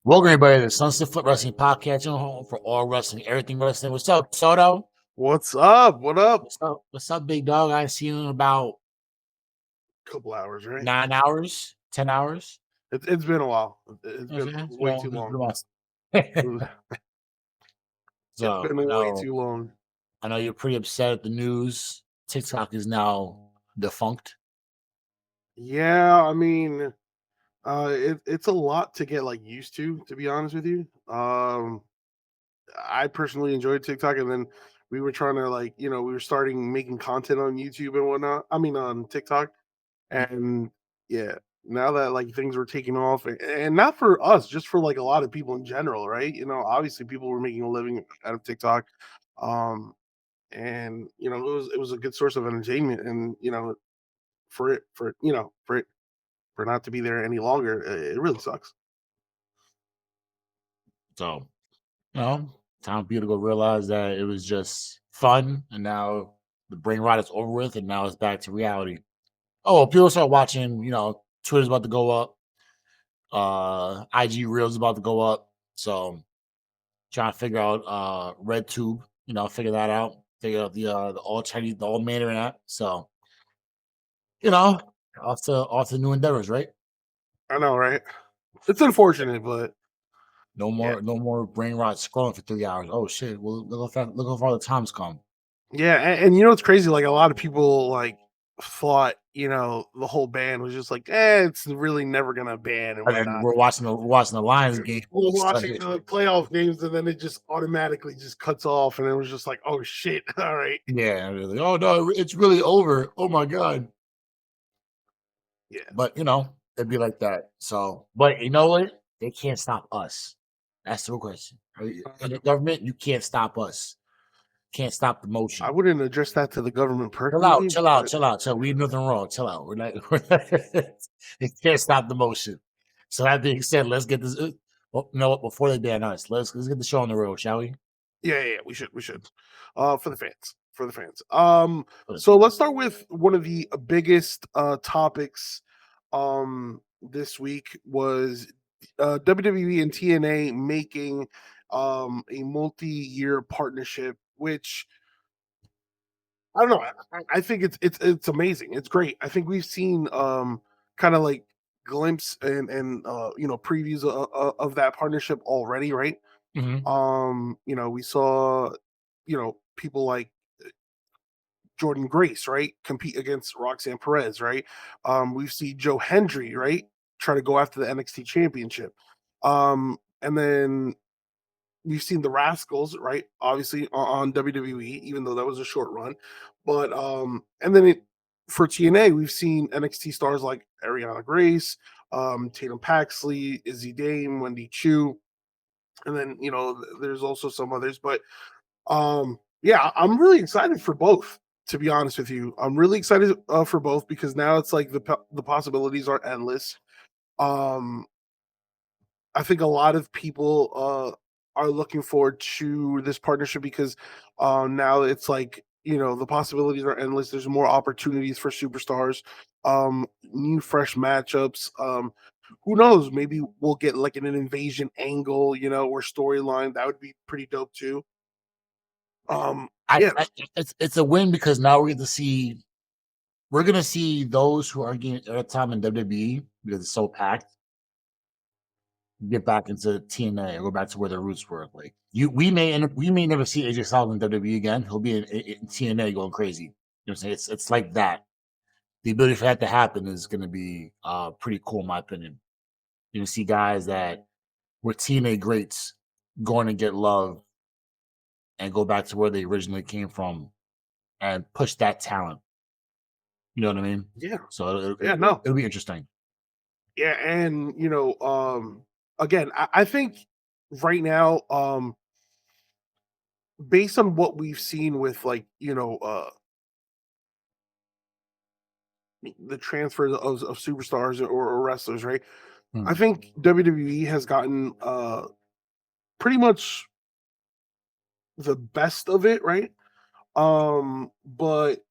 Welcome everybody to the Sunset Flip Wrestling Podcast, your home for all wrestling, everything wrestling. What's up, Soto? What's up? What up? What's up? What's up, big dog? I see you in about Couple hours, right? 9 hours, 10 hours. It's been a while. It's been Okay, way too long. It's So been way too long. I know you're pretty upset at the news. TikTok is now defunct. Yeah, I mean, it's a lot to get like used to be honest with you. I personally enjoyed TikTok, and then we were trying to we were starting making content on YouTube and whatnot. I mean, on TikTok, and yeah, now that like things were taking off, and not for us, just for like a lot of people in general, right? Obviously people were making a living out of TikTok, and it was a good source of entertainment, and for it not to be there any longer, it really sucks. So, time for you to go realize that it was just fun, and now the brain rot is over with, and now it's back to reality. Oh, people start watching, Twitter's about to go up. IG Reels about to go up. So trying to figure out RedTube, figure that out. Figure out the all Chinese, the all Mandarin app. So, you know, off to new endeavors, right? I know, right? It's unfortunate, but yeah, No more brain rot scrolling for 3 hours. Oh shit. Well, look how far the time's come. yeah, and it's crazy. Like a lot of people like thought, the whole ban was just like, it's really never gonna ban and And then whatnot. we're watching the Lions game. We're It's watching like, the playoff games, and then it just automatically just cuts off, and it was just like, oh shit, all right, yeah, really. Oh no, it's really over. Oh my god. yeah, But it'd be like that. So, but you know what? They can't stop us. That's the real question. In the government, you can't stop us. Can't stop the I motion. wouldn't address that to the government Chill out, personally, chill out, but chill out, chill. We did nothing wrong. Chill out. We're not they can't stop the motion. So that being said, let's get this. Well, you know what? Before they ban us, let's get the show on the road, shall we? yeah, we should, for the fans. So let's start with one of the biggest topics, this week was WWE and TNA making a multi-year partnership, which I don't know. I think it's amazing. It's great. I think we've seen kind of like glimpse and previews of that partnership already, right? Mhm. We saw people like Jordan Grace, right, compete against Roxanne Perez, right? We've seen Joe Hendry, right, try to go after the NXT Championship, and then we've seen the Rascals, right? Obviously on WWE, even though that was a short run. But and then for TNA, we've seen NXT stars like Ariana Grace, Tatum Paxley, Izzy Dame, Wendy Chu, and then there's also some others. But yeah, I'm really excited for both. To be honest with you, I'm really excited for both because now it's like the possibilities are endless. Um, I think a lot of people are looking forward to this partnership because now it's like the possibilities are endless. There's more opportunities for superstars, new fresh matchups. Who knows? Maybe we'll get like an invasion angle, or storyline. That would be pretty dope too. Yeah, I it's a win because now we're gonna see those who are getting airtime in WWE because it's so packed get back into TNA or go back to where their roots were. Like we may never see AJ Styles in WWE again. He'll be in TNA going crazy. You know what I'm saying? It's like that. The ability for that to happen is going to be pretty cool, in my opinion. You see guys that were TNA greats going to get love and go back to where they originally came from and push that talent. You know what I mean? yeah, So yeah. No, it'll be interesting. yeah, and again, I think right now, based on what we've seen with like the transfer of superstars or wrestlers, right? I Hmm. think WWE has gotten pretty much the best of it, right? But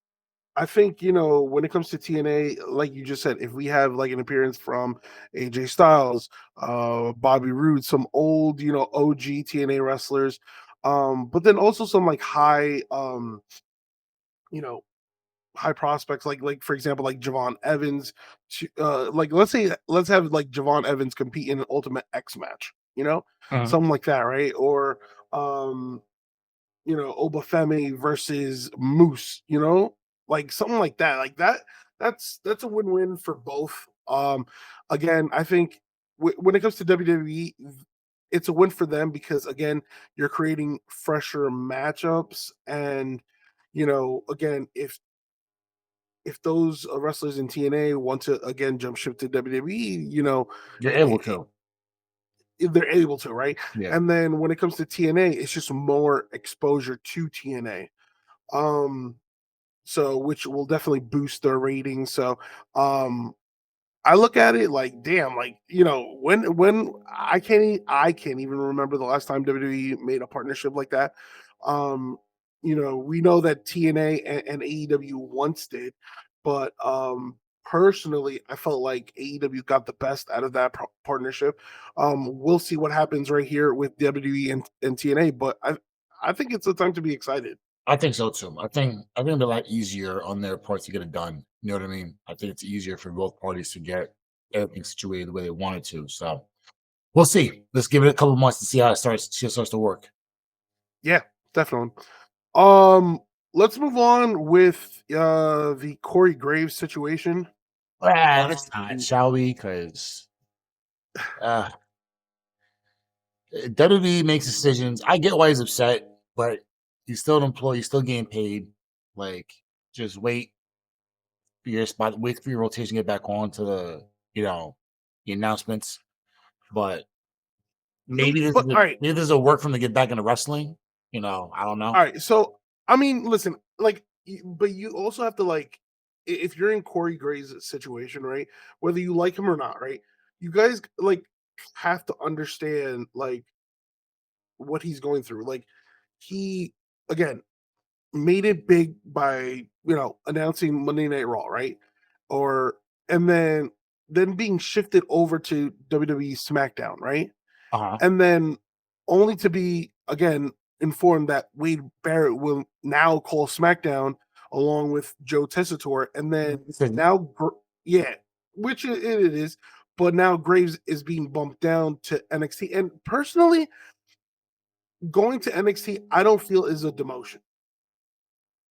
I think, when it comes to TNA, like you just said, if we have like an appearance from AJ Styles, Bobby Roode, some old, OG TNA wrestlers, but then also some like you know, high prospects, like for example, like Javon Evans. Like let's have like Javon Evans compete in an Ultimate X match, Uh-huh. something like that, right? Or um, Obafemi versus Moose, like something like that. Like that, that's a win-win for both. Again, I think when it comes to WWE, it's a win for them because again, you're creating fresher matchups, and again, if those wrestlers in TNA want to again jump ship to WWE, You're able to. if they're able to, right? Yeah. And then when it comes to TNA, it's just more exposure to TNA. Um, so which will definitely boost their ratings. So I look at it like, damn, like when I can't even remember the last time WWE made a partnership like that. Um, we know that TNA and AEW once did, but personally, I felt like AEW got the best out of that partnership. We'll see what happens right here with WWE and TNA, but I think it's a time to be excited. I think so too. I think it'll be a lot easier on their part to get it done. You know what I mean? I think it's easier for both parties to get everything situated the way they want it to. So we'll see. Let's give it a couple months to see how it starts to work. Yeah, definitely. Um, let's move on with the Corey Graves situation. Let's not, shall we? Because uh, WWE makes decisions. I get why he's upset, but he's still an employee. He's still getting paid. Like, just wait for your spot. Wait for your rotation to get back on to the announcements. But maybe this But is a, all right, maybe this is a work for him to get back into wrestling. I don't know. all right. So I mean, listen, like, but you also have to like, if you're in Corey Graves' situation, right? Whether you like him or not, right? You guys like have to understand like what he's going through. Like he again made it big by announcing Monday Night Raw, right? Or and then being shifted over to WWE SmackDown, right? Uh huh. And then only to be again informed that Wade Barrett will now call SmackDown along with Joe Tessitore, and then now, yeah, which it is, but now Graves is being bumped down to NXT. And personally, going to NXT, I don't feel is a demotion,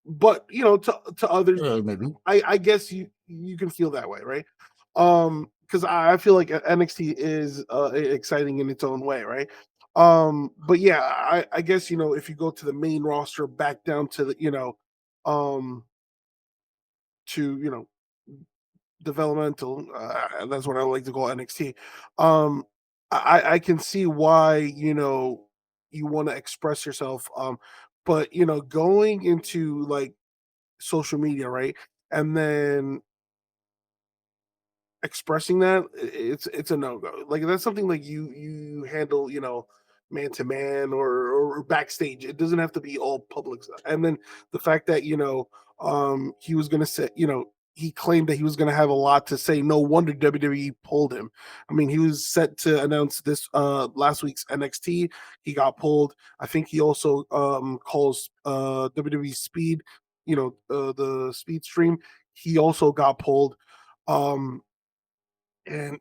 but to others, Maybe. I guess you can feel that way, right? Because I feel like NXT is exciting in its own way, right? But yeah, I guess if you go to the main roster, back down to the um, to developmental. That's what I like to call NXT. Um, I can see why you want to express yourself. But going into like social media, right, and then expressing that, it's a no-go. Like that's something like you handle, man to man or backstage. It doesn't have to be all public stuff. And then the fact that he was gonna say, he claimed that he was going to have a lot to say. No wonder WWE pulled him. I mean, he was set to announce this last week's NXT. He got pulled. I think he also calls WWE Speed, the Speed stream. He also got pulled. Um, and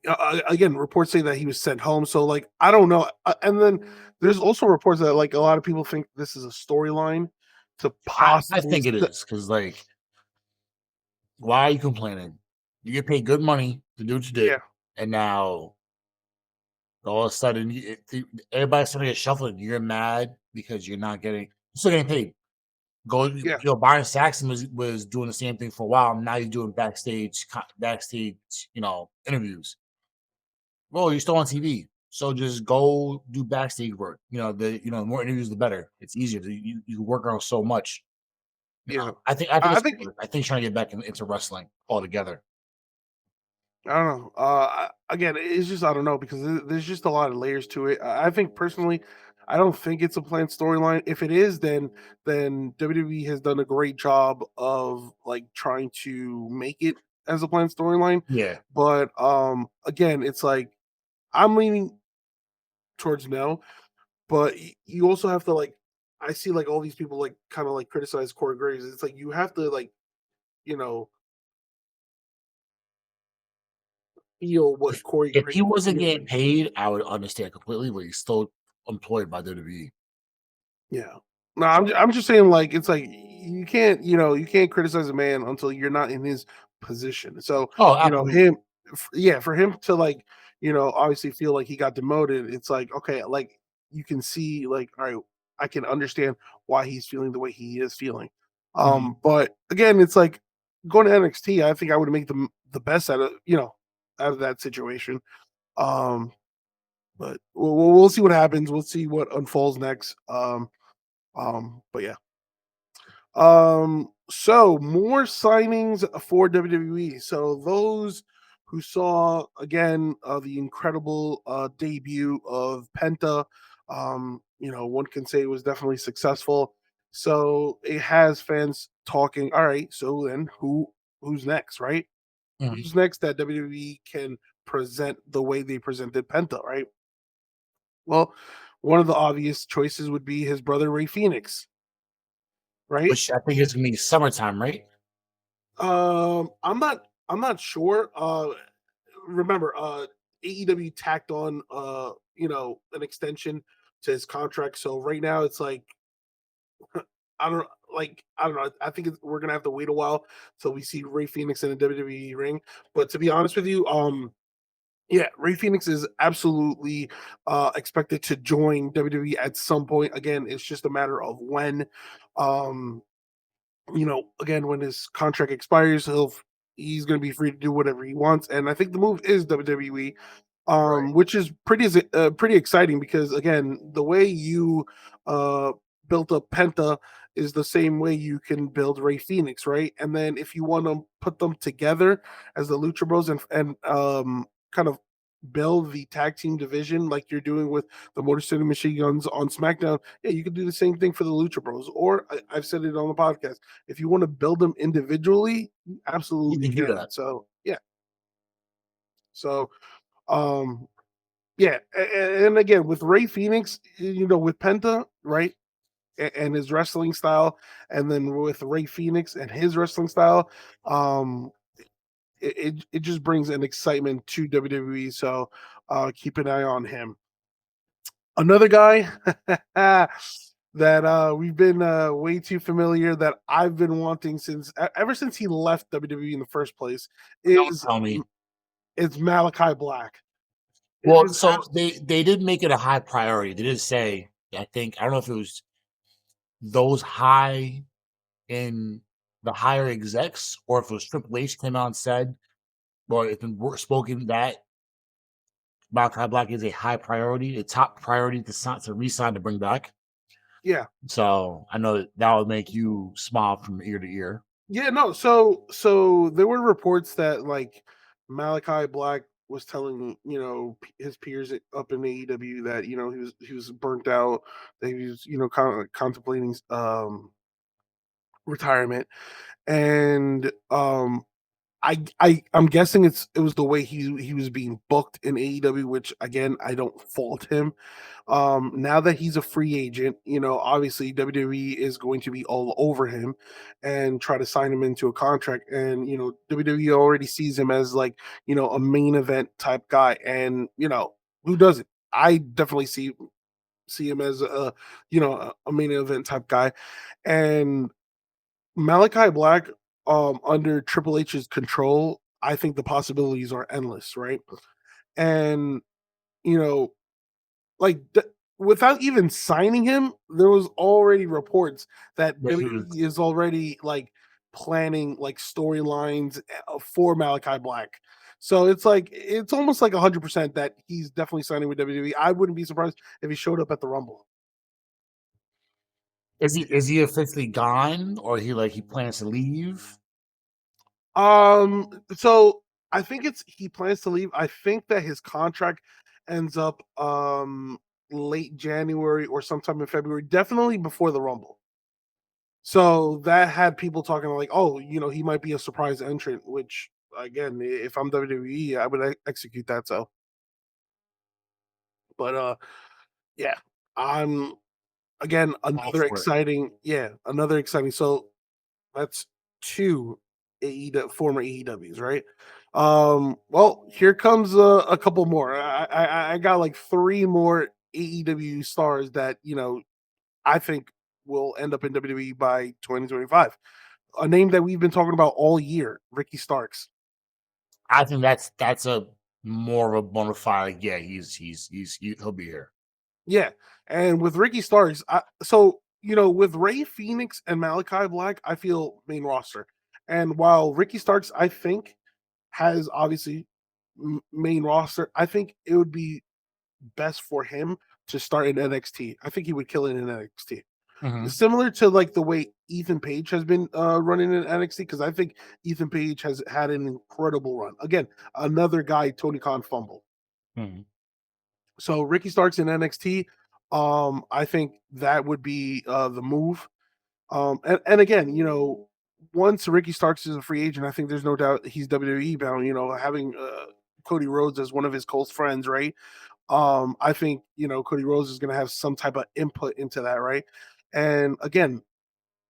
again, reports say that he was sent home. So, like, I don't know. And then there's also reports that like a lot of people think this is a storyline to I possibly. think it is because, like, why are you complaining? You get paid good money to do what you did, Yeah, and now all of a sudden, everybody's starting to get shuffled. And you're mad because you're still getting paid. yeah, Byron Saxon was doing the same thing for a while. Now he's doing backstage, interviews. Well, you're still on TV, so just go do backstage work. The more interviews, the better. It's easier. You can work on so much. yeah. I think I it's think I think he's trying to get back into wrestling altogether. I don't know. Again, it's just I don't know because there's just a lot of layers to it. I think personally, I don't think it's a planned storyline. If it is, then WWE has done a great job of like trying to make it as a planned storyline. Yeah. But again, it's like I'm leaning towards no, but you also have to like I see like all these people like kind of like criticize Corey Graves. It's like you have to like, you know, feel what Corey If he Graves wasn't feels. getting paid, I would understand completely, but he's still employed by WWE. Yeah. No, I'm just saying like it's like you can't, you can't criticize a man until you're not in his position. So, Oh, him absolutely. yeah, for him to like, obviously feel like he got demoted, it's like okay, like you can see like all right, I can understand why he's feeling the way he is feeling. Mhm. But again, it's like going to NXT, I think I would make the best out of that situation. Um but we'll see what happens. We'll see what unfolds next. But yeah. So more signings for WWE. So those who saw again the incredible debut of Penta, one can say it was definitely successful. So it has fans talking. All right, so then who's next, right? Mhm. Who's next that WWE can present the way they presented Penta, right? Well, one of the obvious choices would be his brother Ray Phoenix, right? Which I think is gonna be summertime, right? I'm not sure. Remember, AEW tacked on an extension to his contract. So right now it's like I don't know. I think we're gonna have to wait a while till we see Ray Phoenix in a WWE ring. But to be honest with you, yeah, Ray Phoenix is absolutely expected to join WWE at some point. Again, it's just a matter of when. Um, again, when his contract expires, he's going to be free to do whatever he wants. And I think the move is WWE, Right. which is pretty exciting because again, the way you uh, built up Penta is the same way you can build Ray Phoenix, right? And then if you want to put them together as the Lucha Bros and kind of build the tag team division like you're doing with the Motor City Machine Guns on SmackDown, yeah, you can do the same thing for the Lucha Bros. Or I've said it on the podcast, if you want to build them individually, you You absolutely can do can. that. So yeah, so um, yeah, and again with Ray Phoenix, with Penta, right, and his wrestling style, and then with Ray Phoenix and his wrestling style, um, it just brings an excitement to WWE. So keep an eye on him. Another guy that we've been way too familiar that I've been wanting since ever since he left WWE in the first place Don't is tell me. it's Malachi Black. It Well, is so they did make it a high priority. They did say, I think, I don't know if it was those high in the higher execs or if it was Triple H came out and said, or it's been spoken that Malachi Black is a high priority, a top priority to resign to bring back. yeah. So I know that would make you smile from ear to ear. Yeah, no. So there were reports that like Malachi Black was telling his peers up in AEW that he was burnt out, that he was contemplating retirement, and I'm guessing it was the way he was being booked in AEW, which again I don't fault him. Now that he's a free agent, obviously WWE is going to be all over him and try to sign him into a contract. And WWE already sees him as like a main event type guy, and who doesn't? I definitely see him as a main event type guy, and Malachi Black, under Triple H's control, I think the possibilities are endless, right? And you know, like without even signing him, there was already reports that But he was WWE is already like planning like storylines for Malachi Black. So it's almost like 100% that he's definitely signing with WWE. I wouldn't be surprised if he showed up at the Rumble. is he officially gone or he plans to leave? So I think it's he plans to leave. I think that his contract ends up late January or sometime in February, definitely before the Rumble. So that had people talking like, oh, he might be a surprise entrant, which again, if I'm WWE, I would execute that. So, but yeah, I'm again All another for it. exciting, yeah, another exciting. So that's two former AEWs, right? Well, here comes a couple more. I got like three more AEW stars that I think will end up in WWE by 2025. A name that we've been talking about all year, Ricky Starks. I think that's a more of a bona fide. Yeah, he'll be here. Yeah, and with Ricky Starks, so with Ray Phoenix and Malachi Black, I feel main roster. And while Ricky Starks, I think, has obviously main roster, I think it would be best for him to start in NXT. I think he would kill it in NXT. Mhm. Similar to like the way Ethan Page has been running in NXT, because I think Ethan Page has had an incredible run. Again, another guy Tony Khan fumbled. Mhm. So Ricky Starks in NXT, I think that would be the move. And again, once Ricky Starks is a free agent, I think there's no doubt he's WWE bound. Having Cody Rhodes as one of his close friends, right? I think Cody Rhodes is going to have some type of input into that, right? And again,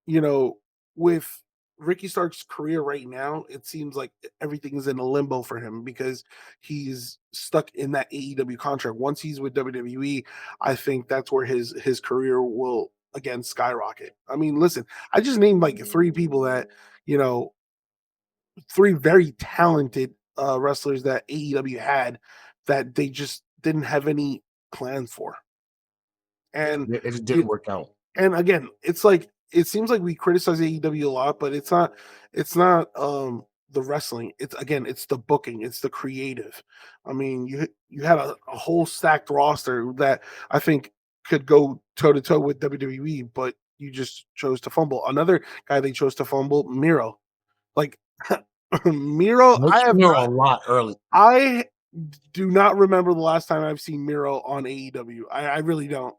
you know, with Ricky Stark's career right now, it seems like everything is in a limbo for him because he's stuck in that AEW contract. Once he's with WWE, I think that's where his career will again skyrocket. I mean, listen, I just named like three people that, you know, three very talented wrestlers that AEW had that they just didn't have any plans for. And It just didn't you, work out. and again, it's like it seems like we criticize AEW a lot, but it's not the wrestling. It's the booking, it's the creative. I mean, you had a whole stacked roster that I think could go toe to toe with WWE, but you just chose to fumble. Another guy they chose to fumble, Miro. Like Miro, Makes Miro a lot early. I do not remember the last time I've seen Miro on AEW. I really don't.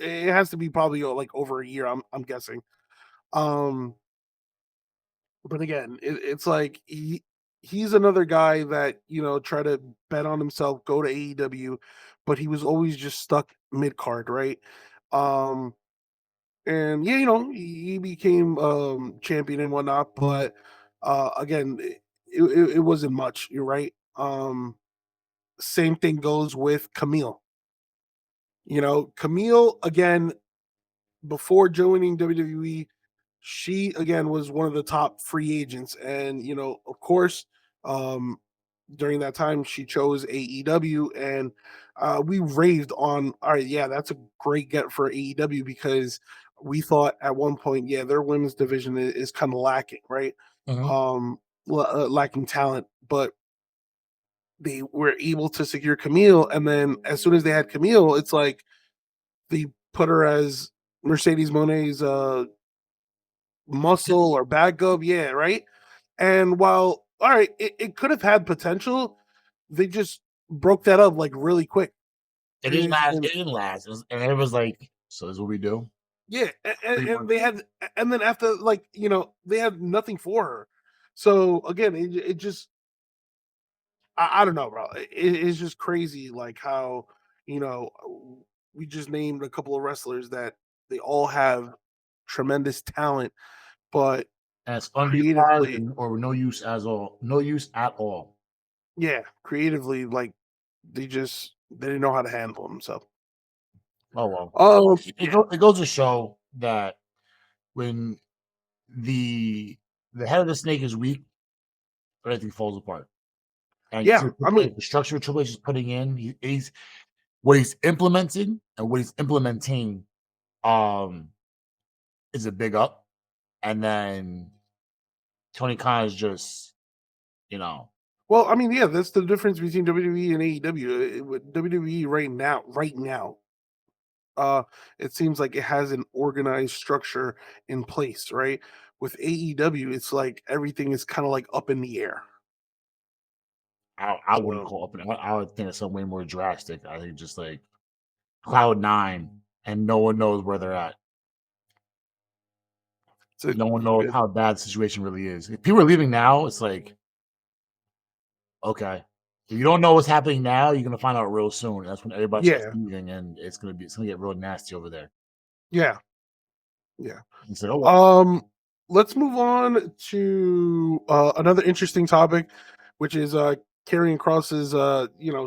It has to be probably like over a year. I'm guessing. Um, but again, it's like he's another guy that try to bet on himself, go to AEW, but he was always just stuck mid card, right? Um, and yeah, he became champion and whatnot, but again, it wasn't much. You're right. Same thing goes with Camille. Camille again before joining WWE, she again was one of the top free agents, and of course, um, during that time she chose AEW, and we raved on. All right, yeah, that's a great get for AEW because we thought at one point, yeah, their women's division is kind of lacking, right? Mhm. Um, lacking talent, but they were able to secure Camille, and then as soon as they had Camille, it's like they put her as Mercedes Monet's muscle or backup, yeah, right. And while all right, it could have had potential, they just broke that up like really quick. It didn't And, last. and It didn't last. And it was like, so this is what we do. yeah, Pretty and much. they had, and then after like they had nothing for her. So again, it just I don't know, bro. It's just crazy, like how you know we just named a couple of wrestlers that they all have tremendous talent, but And it's underutilized creatively, or no use as all. No use at all. yeah, creatively, like they didn't know how to handle them. So, Oh well. yeah, It goes to show that when the the head of the snake is weak, everything falls apart. And yeah. I mean, the structure Triple H is putting in, he's what he's implementing and what he's implementing um is a big up. And then Tony Khan is just, you know, well, I mean, yeah, that's the difference between WWE and AEW. With WWE right now, uh, it seems like it has an organized structure in place, right? With AEW, it's like everything is kind of like up in the air. I wouldn't So, call up. I would think it's something way more drastic. I think just like cloud nine, and no one knows where they're at. So No one knows how bad the situation really is. If people are leaving now, it's like, okay. If you don't know what's happening now, you're gonna find out real soon. That's when everybody starts yeah, leaving, and it's gonna get real nasty over there. yeah, yeah. It's like, oh well. Let's move on to another interesting topic, which is Karrion Cross's.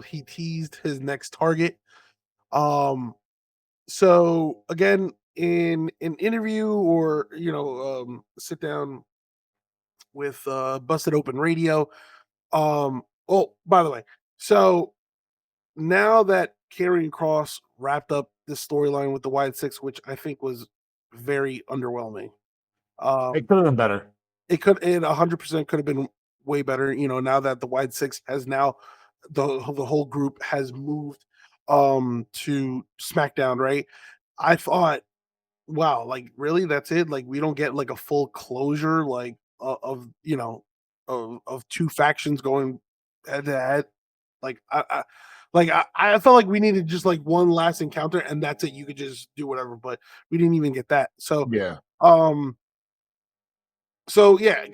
He teased his next target. Um, so again, in an interview or sit down with Busted Open Radio. Oh, by the way, so now that Karrion Cross wrapped up this storyline with the Wide Six, which I think was very underwhelming. It Um, could have been better. it 100% could have been way better. Now that the Wide Six has now the whole group has moved to SmackDown, right? I thought, wow, like really, that's it. Like we don't get like a full closure, like of of two factions going head to head. Like I felt like we needed just like one last encounter, and that's it. You could just do whatever, but we didn't even get that. Yeah. Um, so yeah,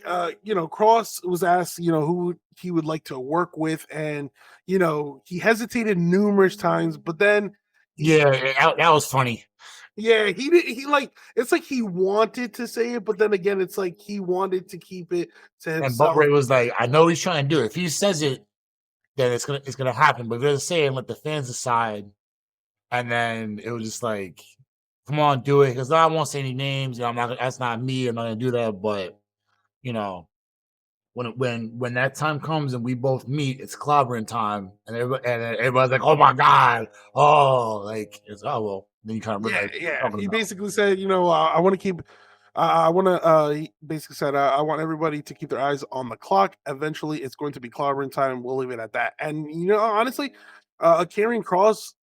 Cross was asked, who he would like to work with, and he hesitated numerous times, but then he, Yeah, that was funny. yeah, he did. He like it's like he wanted to say it, but then again, it's like he wanted to keep it to And Boat himself. Ray was like, I know he's trying to do it. If he says it, then it's gonna happen. But if he doesn't say it and let the fans decide, and then it was just like, come on, do it. Because I won't say any names. I'm not. That's not me. I'm not gonna do that. But you know, when that time comes and we both meet, it's clobbering time, and everybody's like, oh my god, oh, like it's oh well. Then you kind of Yeah, realize what yeah. you're talking He about. basically said, I want to keep. I want to. He basically said, I want everybody to keep their eyes on the clock. Eventually, it's going to be clobbering time. We'll leave it at that. And honestly, a Karrion Cross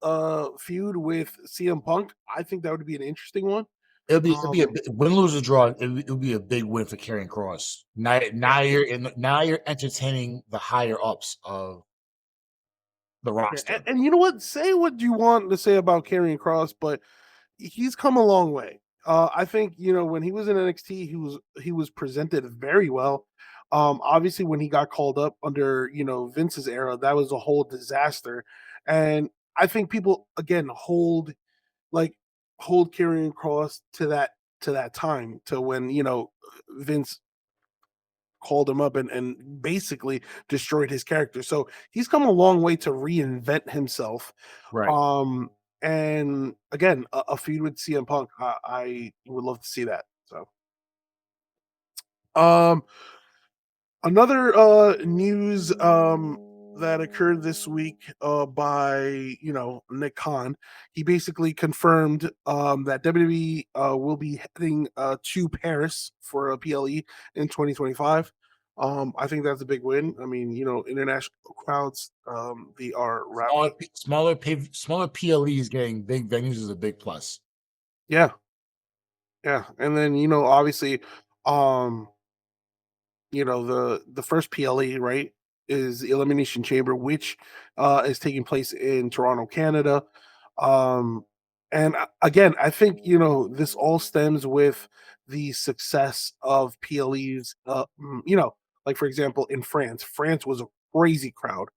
feud with CM Punk, I think that would be an interesting one. It'll be a Um, win, lose or draw. It'll be a big win for Karrion Cross. yeah, Now you're entertaining the higher ups of the yeah. roster. And you know what? Say what you want to say about Karrion Cross, but he's come a long way. I think when he was in NXT, he was presented very well. Obviously, when he got called up under Vince's era, that was a whole disaster. And I think people again like hold Karrion Cross to that time to when Vince called him up and basically destroyed his character. So he's come a long way to reinvent himself. Right. Um, and again, a feud with CM Punk, I would love to see that. So, um, another news that occurred this week by Nick Khan. He basically confirmed that WWE will be heading to Paris for a PLE in 2025. I think that's a big win. I mean, international crowds, they are Smaller, rowdy. smaller PLEs getting big venues is a big plus. Yeah, yeah, and then obviously, um, the first PLE, right, is the Elimination Chamber, which is taking place in Toronto, Canada. Um, and again, I think this all stems with the success of PLEs. Like for example, in France was a crazy crowd.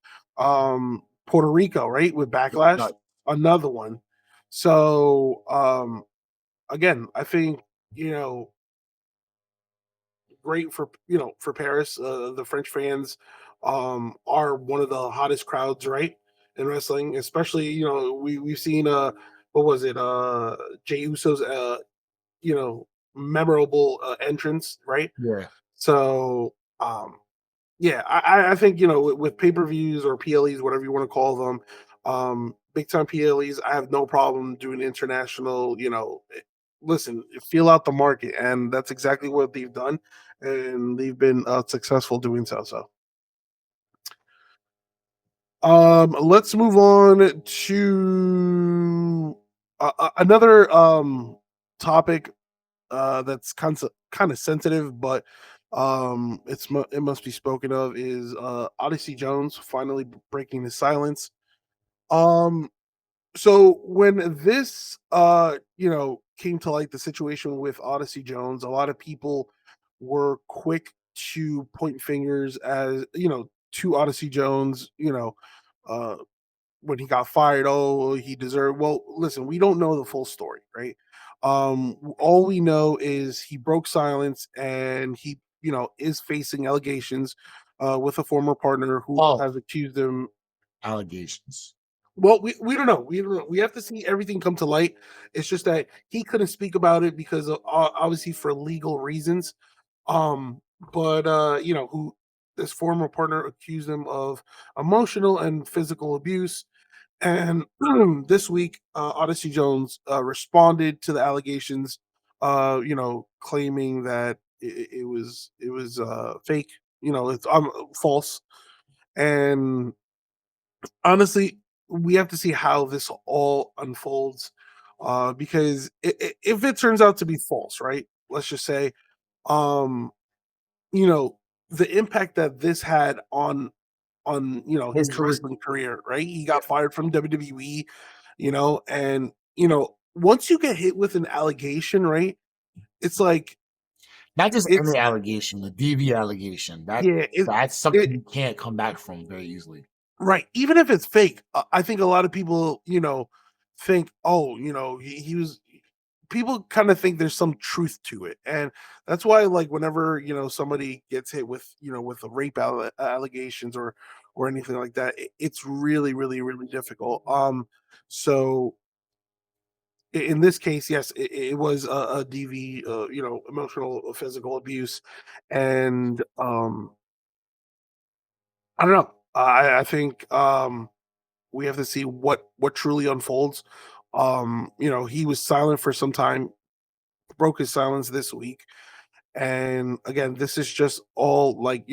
Puerto Rico, right, with Backlash, Not another one. So again, I think you know great for for Paris. The French fans are one of the hottest crowds, right, in wrestling. Especially we've seen what was it Jey Uso's you know memorable entrance, right? yeah. So yeah, I think with pay per views or PLEs, whatever you want to call them, big time PLEs, I have no problem doing international. Listen, feel out the market, and that's exactly what they've done, and they've been successful doing so. So, let's move on to another topic that's kind of sensitive, but it must be spoken of is Odyssey Jones finally breaking his silence. Um, So when this came to light, the situation with Odyssey Jones, a lot of people were quick to point fingers as to Odyssey Jones, uh when he got fired, oh, he deserved. Well, listen, we don't know the full story, right? All we know is he broke silence and he, is facing allegations with a former partner who False has accused him. allegations. Well, we don't know. We don't know. We have to see everything come to light. It's just that he couldn't speak about it because of, obviously for legal reasons. Um, but who this former partner accused him of emotional and physical abuse. And this week, Odyssey Jones responded to the allegations, claiming that it was fake, it's false. And honestly, we have to see how this all unfolds, because if it turns out to be false, right? Let's just say, um, you know, the impact that this had on His his career. wrestling career, right? He got fired from WWE, and once you get hit with an allegation, right? It's like Not just it's any allegation, the DV allegation. yeah, That's something it you can't come back from very easily. right. Even if it's fake, I think a lot of people, think, oh, he was. People kind of think there's some truth to it, and that's why, like, whenever somebody gets hit with with the rape allegations or anything like that, it's really, really, really difficult. So in this case, yes, it was a DV, emotional physical abuse, and I don't know. I think we have to see what truly unfolds. He was silent for some time, broke his silence this week, and again, this is just all like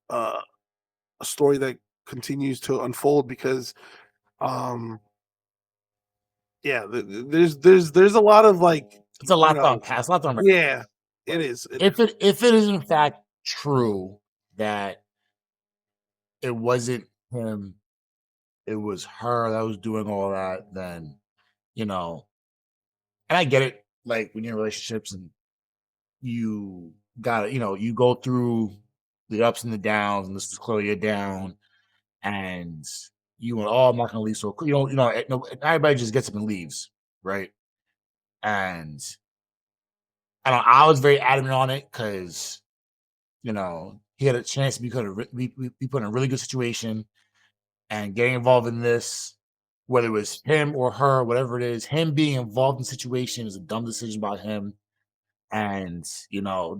uh, a story that continues to unfold because um yeah, there's a lot of like It's a you lot to know unpack. It's a lot to unpack. yeah, it But is it is. if it is in fact true that it wasn't him, it was her that was doing all that, then you know, and I get it. Like when you're in relationships and you got to, you go through the ups and the downs, and this is clearly a down, and you went, oh, I'm not gonna leave. So no, everybody just gets up and leaves, right? And I was very adamant on it because he had a chance to be put in a really good situation and getting involved in this, whether it was him or her, whatever it is, him being involved in the situation is a dumb decision by him. And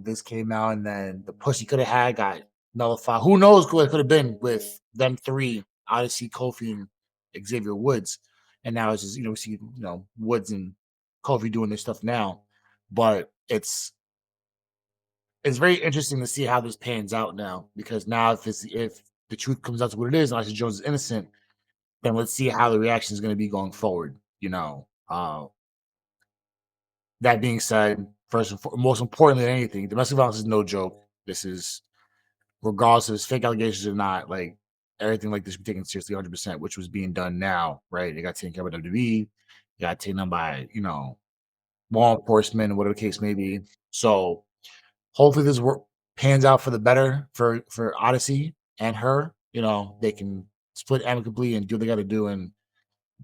this came out, and then the push he could have had got nullified. Who knows what it could have been with them three, Odyssey, Kofi, and Xavier Woods. And now it's just we see Woods and Kofi doing their stuff now, but it's very interesting to see how this pans out now, because now if the truth comes out to what it is, and Elijah Jones is innocent, then let's see how the reaction is going to be going forward. That being said, most importantly than anything, domestic violence is no joke. This is, regardless of fake allegations or not, like everything like this should be taken seriously 100%, which was being done now, right? They got taken care of by WWE, they got taken on by, law enforcement, whatever the case may be. So hopefully this work pans out for the better for Odyssey and her. They can split amicably and do what they got to do and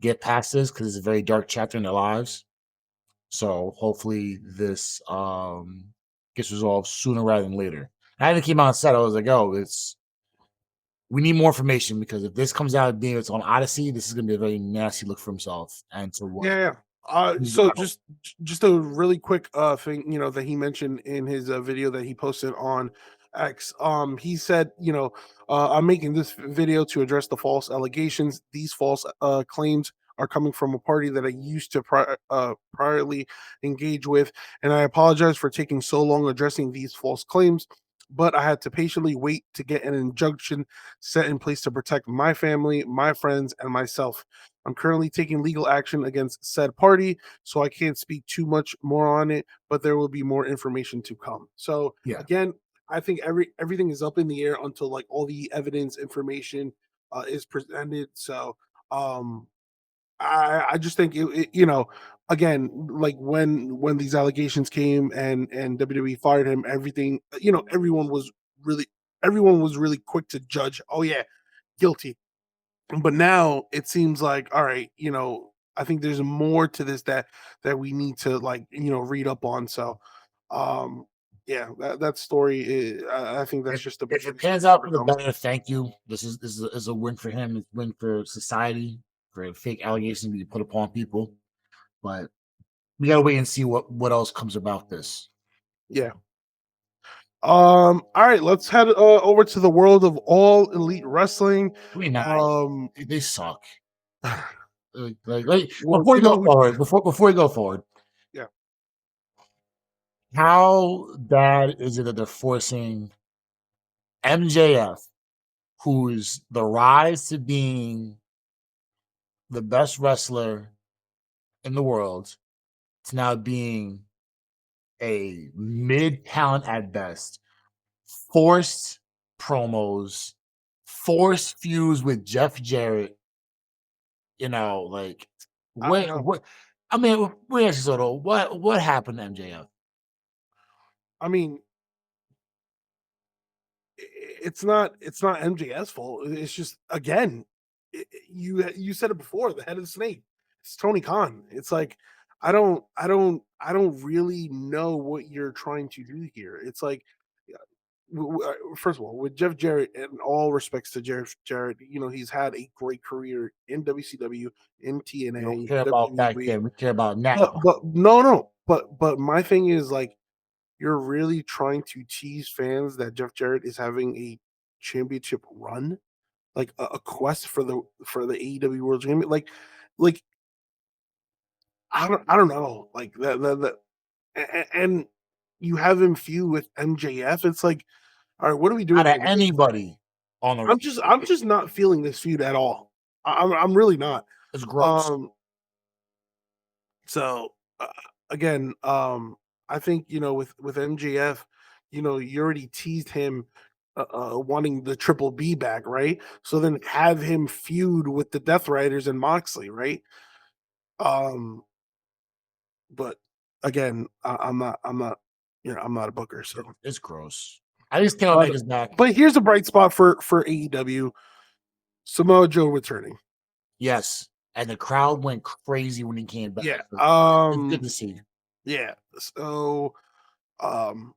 get past this, because it's a very dark chapter in their lives. So hopefully this gets resolved sooner rather than later. I even came out and said, I was like, oh, we need more information, because if this comes out being it's on Odyssey, this is going to be a very nasty look for himself and to what. Yeah, yeah. So just a really quick thing, that he mentioned in his video that he posted on X. He said, I'm making this video to address the false allegations. These false claims are coming from a party that I used to priorly engage with, and I apologize for taking so long addressing these false claims. But I had to patiently wait to get an injunction set in place to protect my family, my friends, and myself. I'm currently taking legal action against said party, so I can't speak too much more on it, but there will be more information to come. So Yeah. again, I think everything is up in the air until like all the evidence information is presented. So Um, I just think again, like when these allegations came and WWE fired him, everything, really everyone was really quick to judge. Oh yeah, guilty. But now it seems like, all right, I think there's more to this that we need to, like, read up on. So, um, yeah, that story I think that's just a If it big pans out for for the them. better, thank you. This is a win for him. It's a win for society for fake allegations being put upon people. But we gotta wait and see what else comes about this. Yeah. All right, let's head over to the world of All Elite Wrestling. 29, Um, they suck. Like, well, before we go forward, before we go forward, yeah, how bad is it that they're forcing MJF, who's the rise to being the best wrestler in the world, to now being a mid talent at best, forced promos, forced feuds with Jeff Jarrett, like I don't know. what I mean, where's sort of what happened to MJF? I mean, it's not MJF's fault. It's just, again, you said it before. The head of the snake. It's Tony Khan. It's like, I don't really know what you're trying to do here. It's like, first of all, with Jeff Jarrett, and all respects to Jeff Jarrett, he's had a great career in WCW, in We don't TNA, care about back WWE. then, we care about But now. but no, no. But my thing is, like, you're really trying to tease fans that Jeff Jarrett is having a championship run, like a quest for the AEW World Champion. Like I don't know, like and you have him feud with MJF. It's like, all right, what are we doing Out of here? Because anybody on the I'm just not feeling this feud at all. I'm really not. it's gross. Um, So, again, I think, with MJF, you already teased him wanting the Triple B back, right? So then have him feud with the Death Riders and Moxley, right? Um, but again, I'm not a booker, so. It's gross. I just cannot But make his back. but here's a bright spot for AEW: Samoa Joe returning. Yes, and the crowd went crazy when he came back. Yeah. So it's good to see. Yeah. So, um,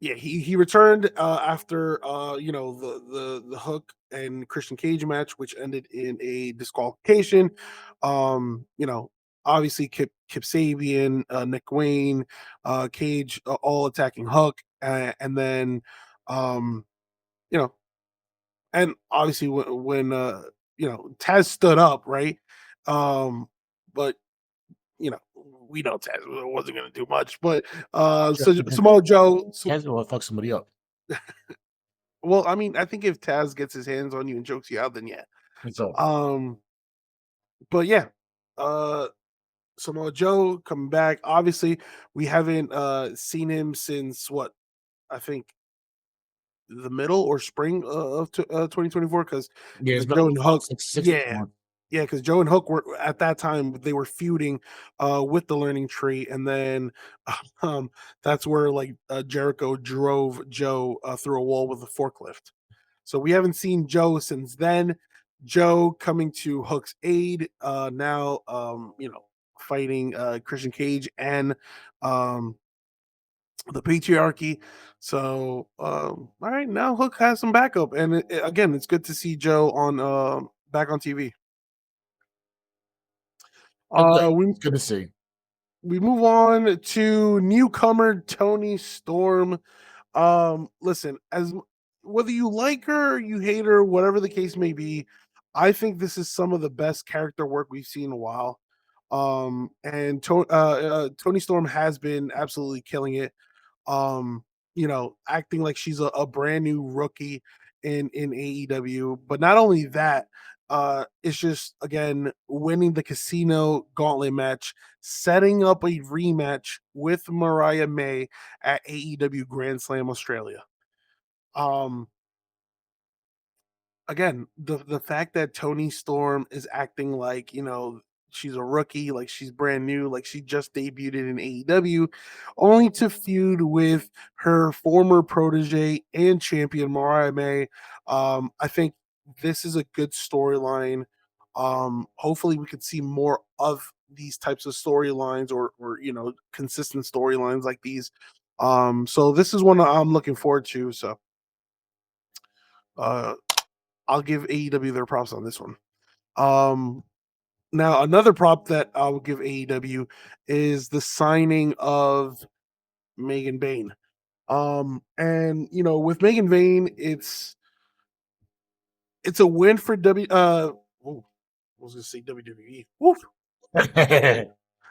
yeah, he returned after the Hook and Christian Cage match, which ended in a disqualification. Obviously Kip Sabian, Nick Wayne, Cage, all attacking Hook, and then you know, and obviously when Taz stood up, right? But you know we know Taz wasn't going to do much, but so Samoa Joe. Taz will fuck somebody up. Well, I mean, I think if Taz gets his hands on you and chokes you out, then yeah. It's over. Um, but yeah, uh, Samoa Joe coming back. Obviously, we haven't seen him since, what, I think, the middle or spring of 2024, because Yeah, it's been Joe like and Hook, 6 yeah, months. yeah, because Joe and Hook were at that time, they were feuding with the Learning Tree, and then um, that's where, like, Jericho drove Joe through a wall with a forklift. So we haven't seen Joe since then. Joe coming to Hook's aid now, fighting Christian Cage and um, the patriarchy. So, all right, now Hook has some backup, and again, it's good to see Joe on back on TV. It's good. We It's good to see. move on to newcomer Tony Storm. Listen, as whether you like her, you hate her, whatever the case may be, I think this is some of the best character work we've seen in a while. And Tony Storm has been absolutely killing it. um, acting like she's a brand new rookie in AEW. But not only that, it's just, again, winning the Casino Gauntlet match, setting up a rematch with Mariah May at AEW Grand Slam Australia. Um, again, the fact that Tony Storm is acting like, she's a rookie, like she's brand new, like she just debuted in AEW, only to feud with her former protege and champion Mariah May. I think this is a good storyline. Hopefully we could see more of these types of storylines, or consistent storylines like these. So this is one I'm looking forward to. So uh I'll give AEW their props on this one. Um, Now another prop that I will give AEW is the signing of Megan Bain. And with Megan Bain, it's a win for I was gonna say WWE. Woo.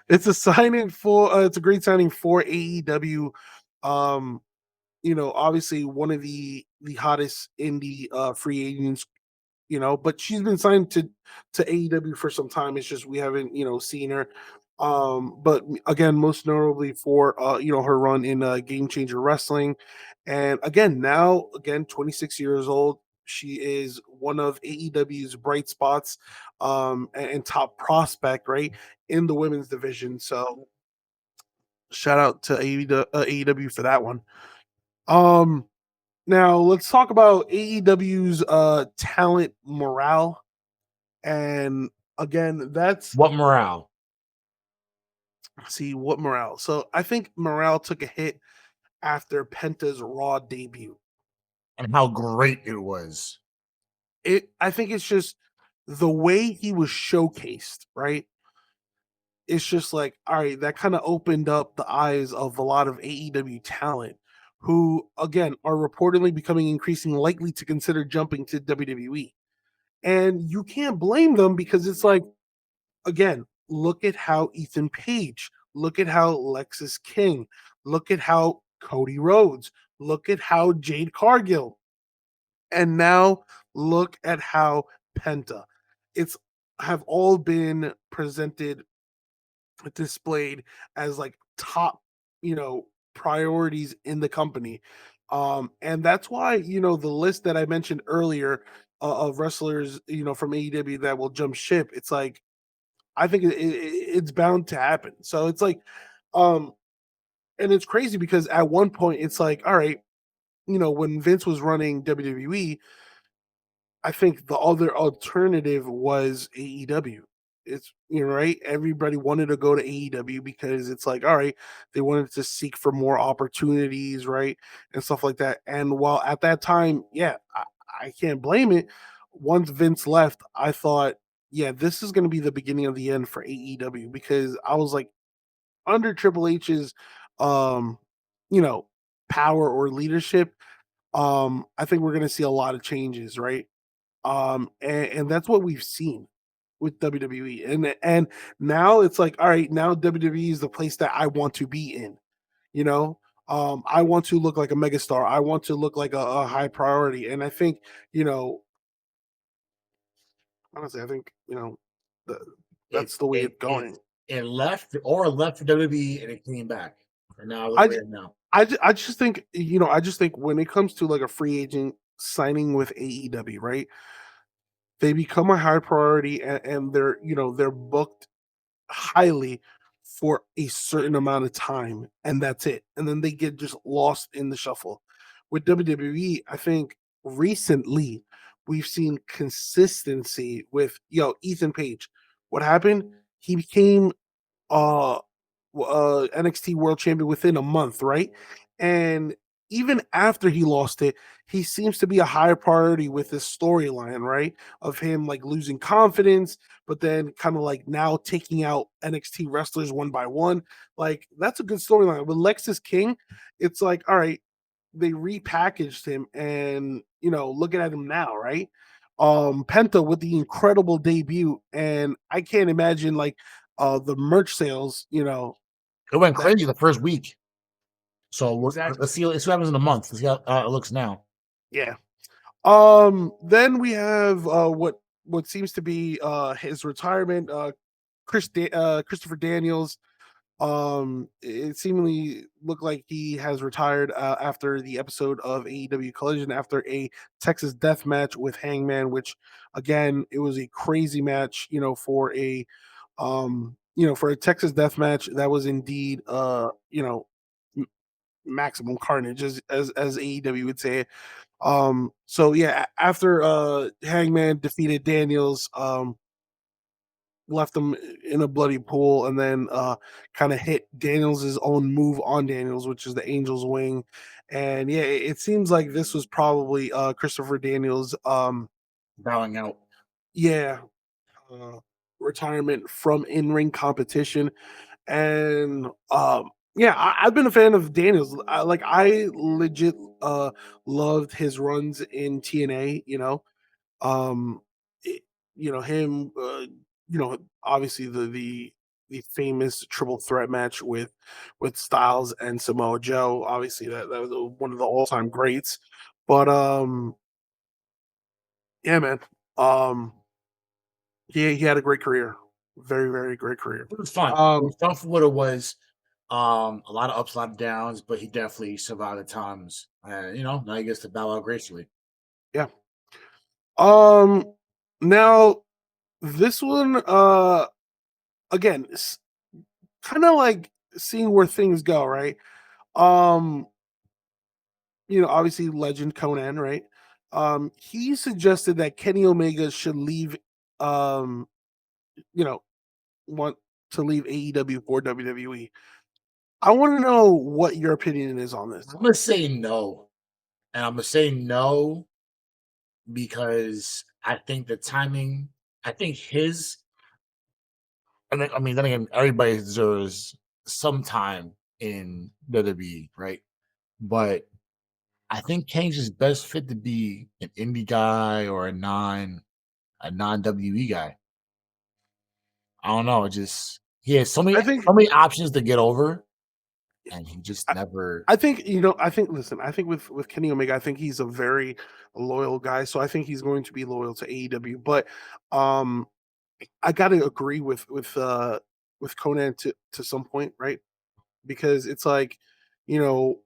It's a signing for it's a great signing for AEW. Um, obviously one of the hottest indie free agents, but she's been signed to AEW for some time. It's just we haven't, seen her. But again, most notably for her run in Game Changer Wrestling, and again 26 years old. She is one of AEW's bright spots, and top prospect, right, in the women's division. So shout out to AEW for that one. Um, Now let's talk about AEW's talent morale. And again, that's What morale see what morale. So I think morale took a hit after Penta's Raw debut. and how great it was. I think it's just the way he was showcased, right? It's just like, all right, that kind of opened up the eyes of a lot of AEW talent who, again, are reportedly becoming increasingly likely to consider jumping to WWE. And you can't blame them because it's like, again, look at how Ethan Page, look at how Lexis King, look at how Cody Rhodes, look at how Jade Cargill, and now look at how Penta. It's have all been presented, displayed as like top, priorities in the company. And that's why, the list that I mentioned earlier, of wrestlers, from AEW that will jump ship, it's like I think it's bound to happen. So it's like, um, and it's crazy because at one point it's like, all right, when Vince was running WWE, I think the other alternative was AEW. It's right. Everybody wanted to go to AEW because it's like, all right, they wanted to seek for more opportunities, right, and stuff like that. And while at that time, yeah, I can't blame it. Once Vince left, I thought, yeah, this is going to be the beginning of the end for AEW because I was like, under Triple H's, um, you know, power or leadership, I think we're going to see a lot of changes, right? And that's what we've seen with WWE. And now it's like, all right, now WWE is the place that I want to be in, you know. I want to look like a megastar. I want to look like a high priority. And I think, you know, honestly, I think, the, It that's the way it it's it going. it left for WWE and it came back. And now look I, where ju- it is now. I just think, I just think when it comes to like a free agent signing with AEW, right? They become a high priority, and they're booked highly for a certain amount of time, and that's it. And then they get just lost in the shuffle. With WWE, I think recently we've seen consistency with Ethan Page. What happened? He became uh NXT World Champion within a month, right? And even after he lost it, he seems to be a high priority with this storyline, right? Of him like losing confidence, but then kind of like now taking out NXT wrestlers one by one. Like that's a good storyline. With Lexis King, it's like, all right, they repackaged him and looking at him now, right? Penta with the incredible debut, and I can't imagine like the merch sales, It went that crazy the first week. So exactly. let's see what happens in a month. Let's see how it looks now. Yeah. Then we have what seems to be his retirement. Christopher Daniels. It seemingly looked like he has retired after the episode of AEW Collision after a Texas Death Match with Hangman, which again it was a crazy match. For a Texas Death Match, that was indeed maximum carnage, as AEW would say. So yeah, after Hangman defeated Daniels, left him in a bloody pool, and then kind of hit Daniels' own move on Daniels, which is the Angel's Wing. And yeah, it seems like this was probably Christopher Daniels, bowing out. yeah, uh, retirement from in-ring competition. And yeah, I've been a fan of Daniels. I legit loved his runs in TNA. Um, it, him. Obviously the famous triple threat match with Styles and Samoa Joe. Obviously, that was one of the all time greats. But yeah, man. Um, he had a great career, very very great career. It was fun. It Um, was fun for what it was. A lot of ups, a lot of downs, but he definitely survived the times. Now he gets to bow out gracefully. yeah. Um, Now this one, again, kind of like seeing where things go, right? Um, Obviously legend Conan, right? He suggested that Kenny Omega should leave, um, you know, want to leave AEW for WWE. I want to know what your opinion is on this. I'm gonna say no, and I'm gonna say no because I think the timing. I think his. Then again, everybody deserves some time in WWE, right? But I think Kane's is best fit to be an indie guy or a non WWE guy. I don't know. Just he has so many I think so many options to get over, and he just never. I think I think listen, I think with Kenny Omega, I think he's a very loyal guy, so I think he's going to be loyal to AEW. But um, I got to agree with Conan to some point, right? Because it's like, you know,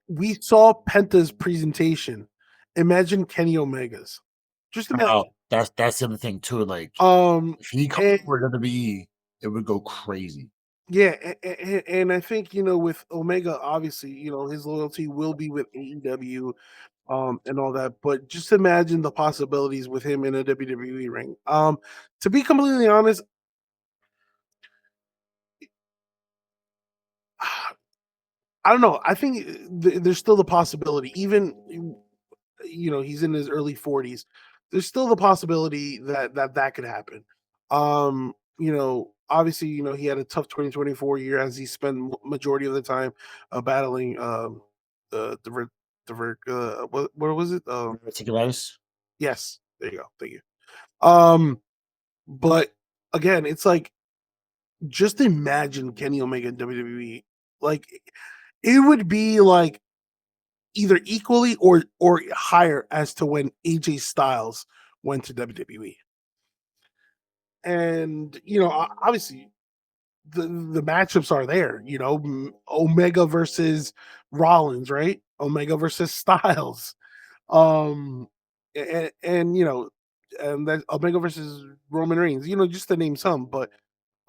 we saw Penta's presentation. Imagine Kenny Omega's. Just Oh, imagine. that's the other thing too. Like Um, if he comes and over to WWE, it would go crazy. yeah, and I think with Omega, obviously, his loyalty will be with AEW, and all that. But just imagine the possibilities with him in a WWE ring. To be completely honest, I don't know. I think there's still the possibility, even he's in his early 40s. There's still the possibility that could happen. Obviously, he had a tough 2024 year as he spent majority of the time battling what was it? Particulars. Yes, there you go. Thank you. Um, but again, it's like just imagine Kenny Omega in WWE. Like it would be like either equally or higher as to when AJ Styles went to WWE. And obviously the matchups are there. Omega versus Rollins, right? Omega versus Styles. Um, and that Omega versus Roman Reigns. Just to name some, but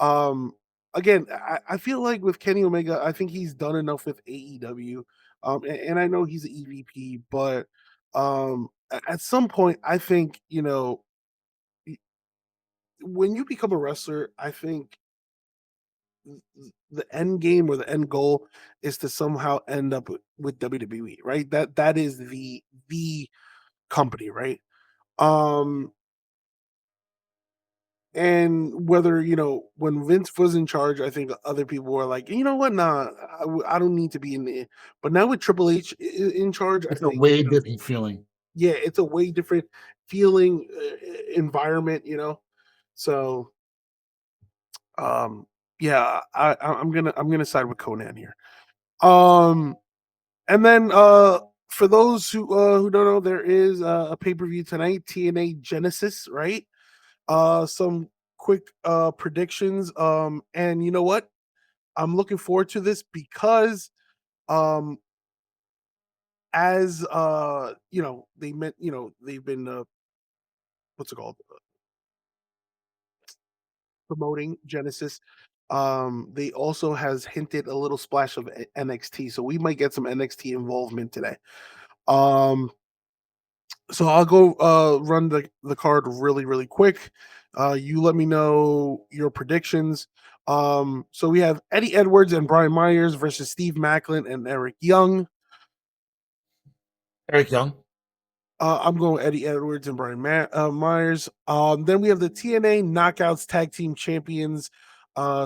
um, again, I feel like with Kenny Omega, I think he's done enough with AEW. And I know he's an EVP, but at some point, I think when you become a wrestler, I think the end game or the end goal is to somehow end up with WWE, right? That is the company, right? Um, And whether, when Vince was in charge, I think other people were like, you know what? Nah, I don't need to be in there. But now with Triple H in charge, I It's a think, way different feeling. yeah, it's a way different feeling, environment, So, yeah, I'm gonna side with Conan here. Um, and then for those who don't know, there is a pay per view tonight, TNA Genesis, right? Some quick predictions. And you know what? I'm looking forward to this because um as they meant, they've been what's it called? Promoting Genesis. They also has hinted a little splash of NXT, so we might get some NXT involvement today. Um, so I'll go run the card really really quick. You let me know your predictions. So we have Eddie Edwards and Brian Myers versus Steve Macklin and Eric Young. Eric Young. I'm going Eddie Edwards and Brian Myers. Then we have the TNA Knockouts Tag Team Champions,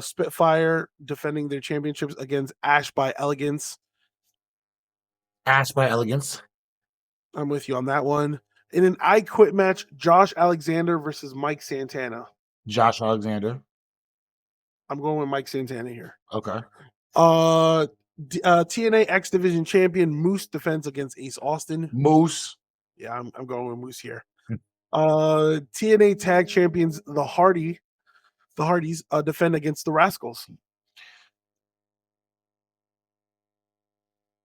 Spitfire defending their championships against Ash by Elegance. Ash by Elegance. I'm with you on that one. In an I Quit match, Josh Alexander versus Mike Santana. Josh Alexander. I'm going with Mike Santana here. Okay. TNA X Division Champion Moose defends against Ace Austin. Moose. Yeah, I'm going with Moose here. TNA Tag Champions the Hardys defend against the Rascals.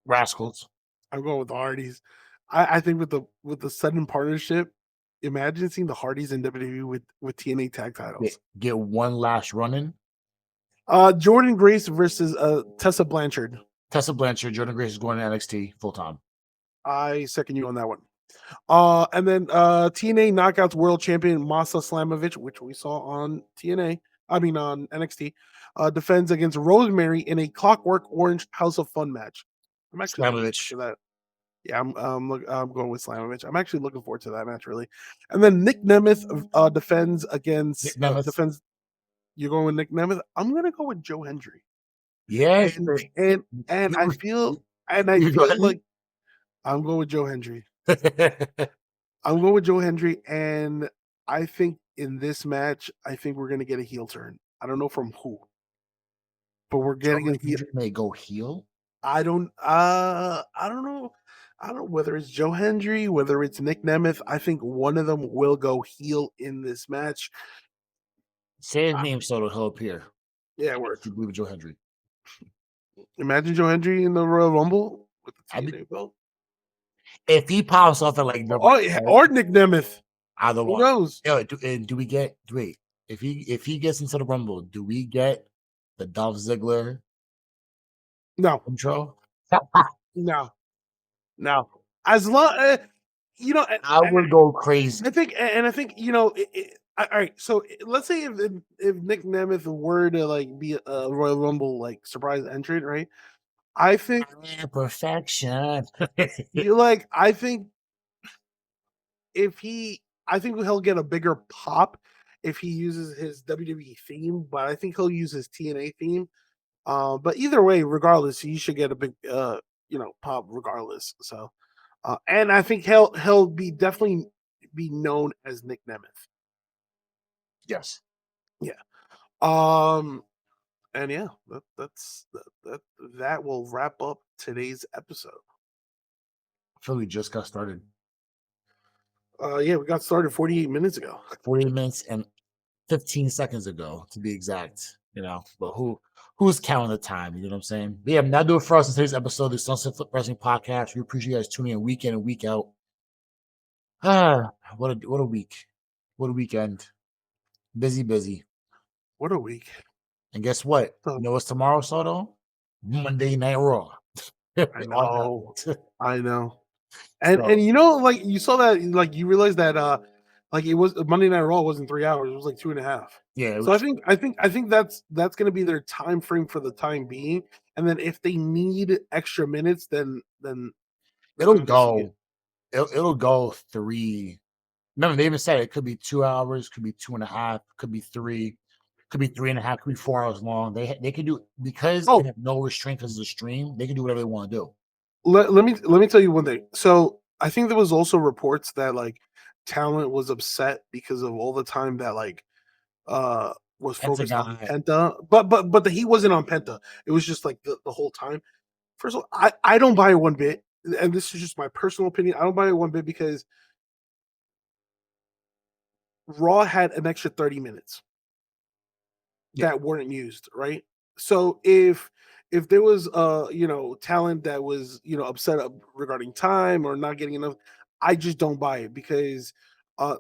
Rascals. I'm going with the Hardys. I think with the sudden partnership, imagine seeing the Hardys in WWE with TNA tag titles. Get one last run in. Jordan Grace versus Tessa Blanchard. Tessa Blanchard. Jordan Grace is going to NXT full time. I second you on that one. And then TNA Knockouts World Champion Masa Slamovich, which we saw on on NXT, defends against Rosemary in a Clockwork Orange House of Fun match. I'm actually looking forward to that. Yeah, I'm going with Slamovich. I'm actually looking forward to that match, really. And then Nick Nemeth defends against defends. You're going with Nick Nemeth. I'm gonna go with Joe Hendry. Yeah, and I feel like I'm going with Joe Hendry. I'm going with Joe Hendry, and I think in this match, I think we're gonna get a heel turn. I don't know from who, but we're getting a heel. May go heel. I don't know. I don't know whether it's Joe Hendry, whether it's Nick Nemeth. I think one of them will go heel in this match. Say his name so he'll appear. Yeah, it works. You believe Joe Hendry. Imagine Joe Hendry in the Royal Rumble with the TNA belt. If he pops off at like or Nick Nemeth. Either Who one. knows? Yo, do we get if he gets into the Rumble, do we get the Dolph Ziggler intro? No. As long I would go crazy. I think all right. So let's say if Nick Nemeth were to like be a Royal Rumble like surprise entrant, right? I think perfection. I think he'll get a bigger pop if he uses his WWE theme, but I think he'll use his TNA theme. But either way, regardless, he should get a big pop regardless. So and I think he'll be definitely be known as Nick Nemeth. Yes. Yeah. And yeah, that will wrap up today's episode. I feel we just got started. Yeah, we got started 48 minutes ago. 48 minutes and 15 seconds ago, to be exact. But who's counting the time? You know what I'm saying? But yeah, that'll do it for us in today's episode of the Sunset Flip Wrestling Podcast. We appreciate you guys tuning in week in and week out. What a week. What a weekend. Busy. What a week. And guess what? You know what's tomorrow, Soto? Monday Night Raw. I know. And like you saw that, like you realized that like it was Monday Night Raw wasn't 3 hours, it was like 2.5. Yeah. So I think that's gonna be their time frame for the time being. And then if they need extra minutes, then it'll go. It'll go 3. Remember, they even said it could be 2 hours, could be 2.5, could be 3, could be 3.5, could be 4 hours long. They can do because they have no restraint because of the stream. They can do whatever they want to do. Let me tell you one thing. So I think there was also reports that like talent was upset because of all the time that like was focused on Penta, but he wasn't on Penta. It was just like the whole time. First of all, I don't buy it one bit, and this is just my personal opinion. I don't buy it one bit because Raw had an extra 30 minutes. Yeah. that weren't used, right? So if there was talent that was upset regarding time or not getting enough, I just don't buy it because uh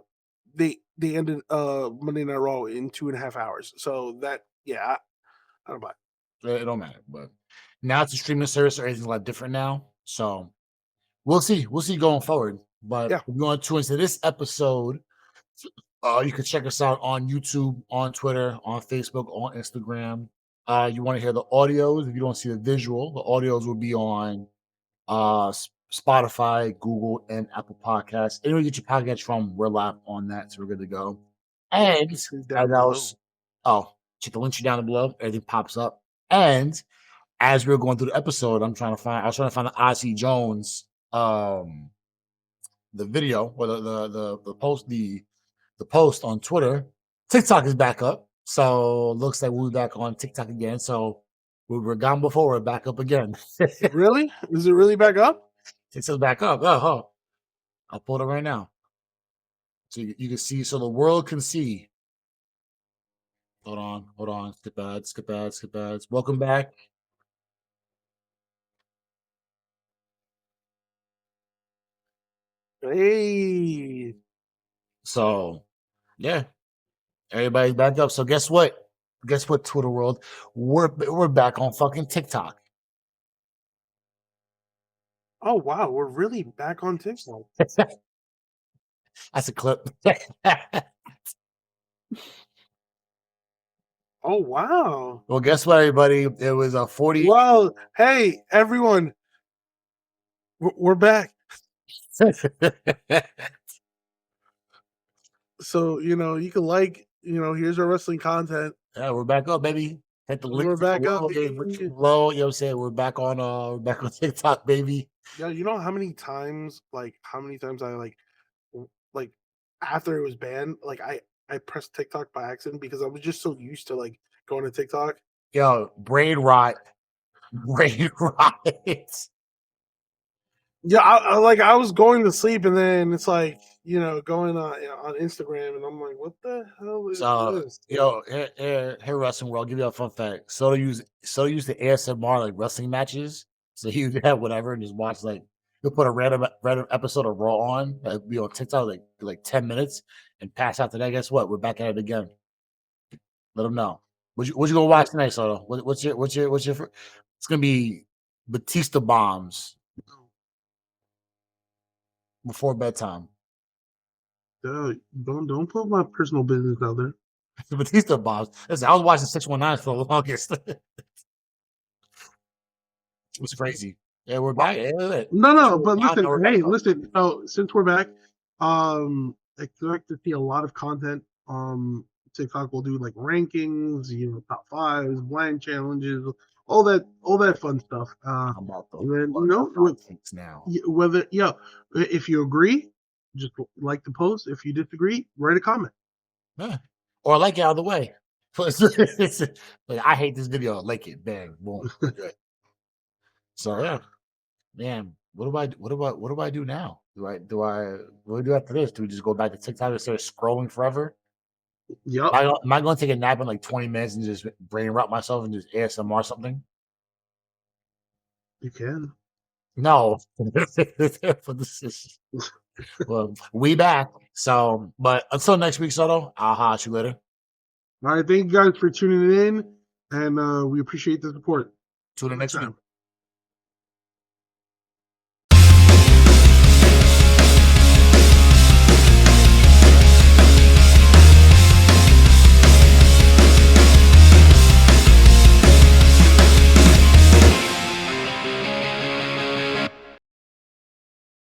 they ended Monday Night Raw in 2.5 hours. So that I don't buy it. It don't matter. But now it's a streaming service, or everything's a lot different now. So we'll see. We'll see going forward. But Yeah. if you want to tune into this episode, you can check us out on YouTube, on Twitter, on Facebook, on Instagram. You want to hear the audios? If you don't see the visual, the audios will be on Spotify, Google, and Apple Podcasts. Anywhere you get your podcast from, we're live on that, so we're good to go. And Links is as down I below. was, check the link tree down below. Everything pops up. And as we were going through the episode, I was trying to find the Ozzy Jones, the video or the post on Twitter. TikTok is back up, so looks like we'll be back on TikTok again. So we were gone before, we're back up again. Really? Is it really back up? TikTok's back up. Oh, I'll pull it right now, so you can see, so the world can see. Hold on. Skip ads. Welcome back. Hey. So yeah, everybody's back up. So guess what? Guess what, Twitter world? We're back on fucking TikTok. Oh wow, we're really back on TikTok. That's a clip. Oh wow. Well, guess what, everybody? It was a 40. Well, hey everyone, we're back. So you can here's our wrestling content. Yeah, we're back up, baby. Hit the link We're back up. below. Below. You know what I'm saying? We're back on TikTok, baby. Yeah, you know how many times I like after it was banned, I pressed TikTok by accident because I was just so used to going to TikTok. Yo, brain rot. Brain rot. Yeah, I was going to sleep and then it's going on Instagram and I'm like, what the hell is So, this? yo, here, wrestling world. I'll give you a fun fact. So use the ASMR like wrestling matches. So he would have whatever and just watch he'll put a random episode of Raw on, be on TikTok like 10 minutes and pass out to that. Guess what? We're back at it again. Let them know. What you gonna watch tonight, Soto? It's gonna be Batista bombs before bedtime. Don't put my personal business out there. Batista bombs. Listen, I was watching 619 for the longest. It was crazy. Yeah, we're back. Yeah, No, but listen, back. listen. So since we're back, expect to see a lot of content. TikTok will do like rankings, top fives, blind challenges, all that fun stuff. I'm about and then things now. whether if you agree, just like the post. If you disagree, write a comment. Yeah. Or like it out of the way. Like, I hate this video. Like it, bang, boom. Good. So yeah, man. What do I do now? What do I do after this? Do we just go back to TikTok and start scrolling forever? Yep, Am I going to take a nap in like 20 minutes and just brain rot myself and just ASMR something? you can. No. But this is, well, we back. So, but until next week, Soto, I'll holler at you later. All right, thank you guys for tuning in, and we appreciate the support. Tune in next week.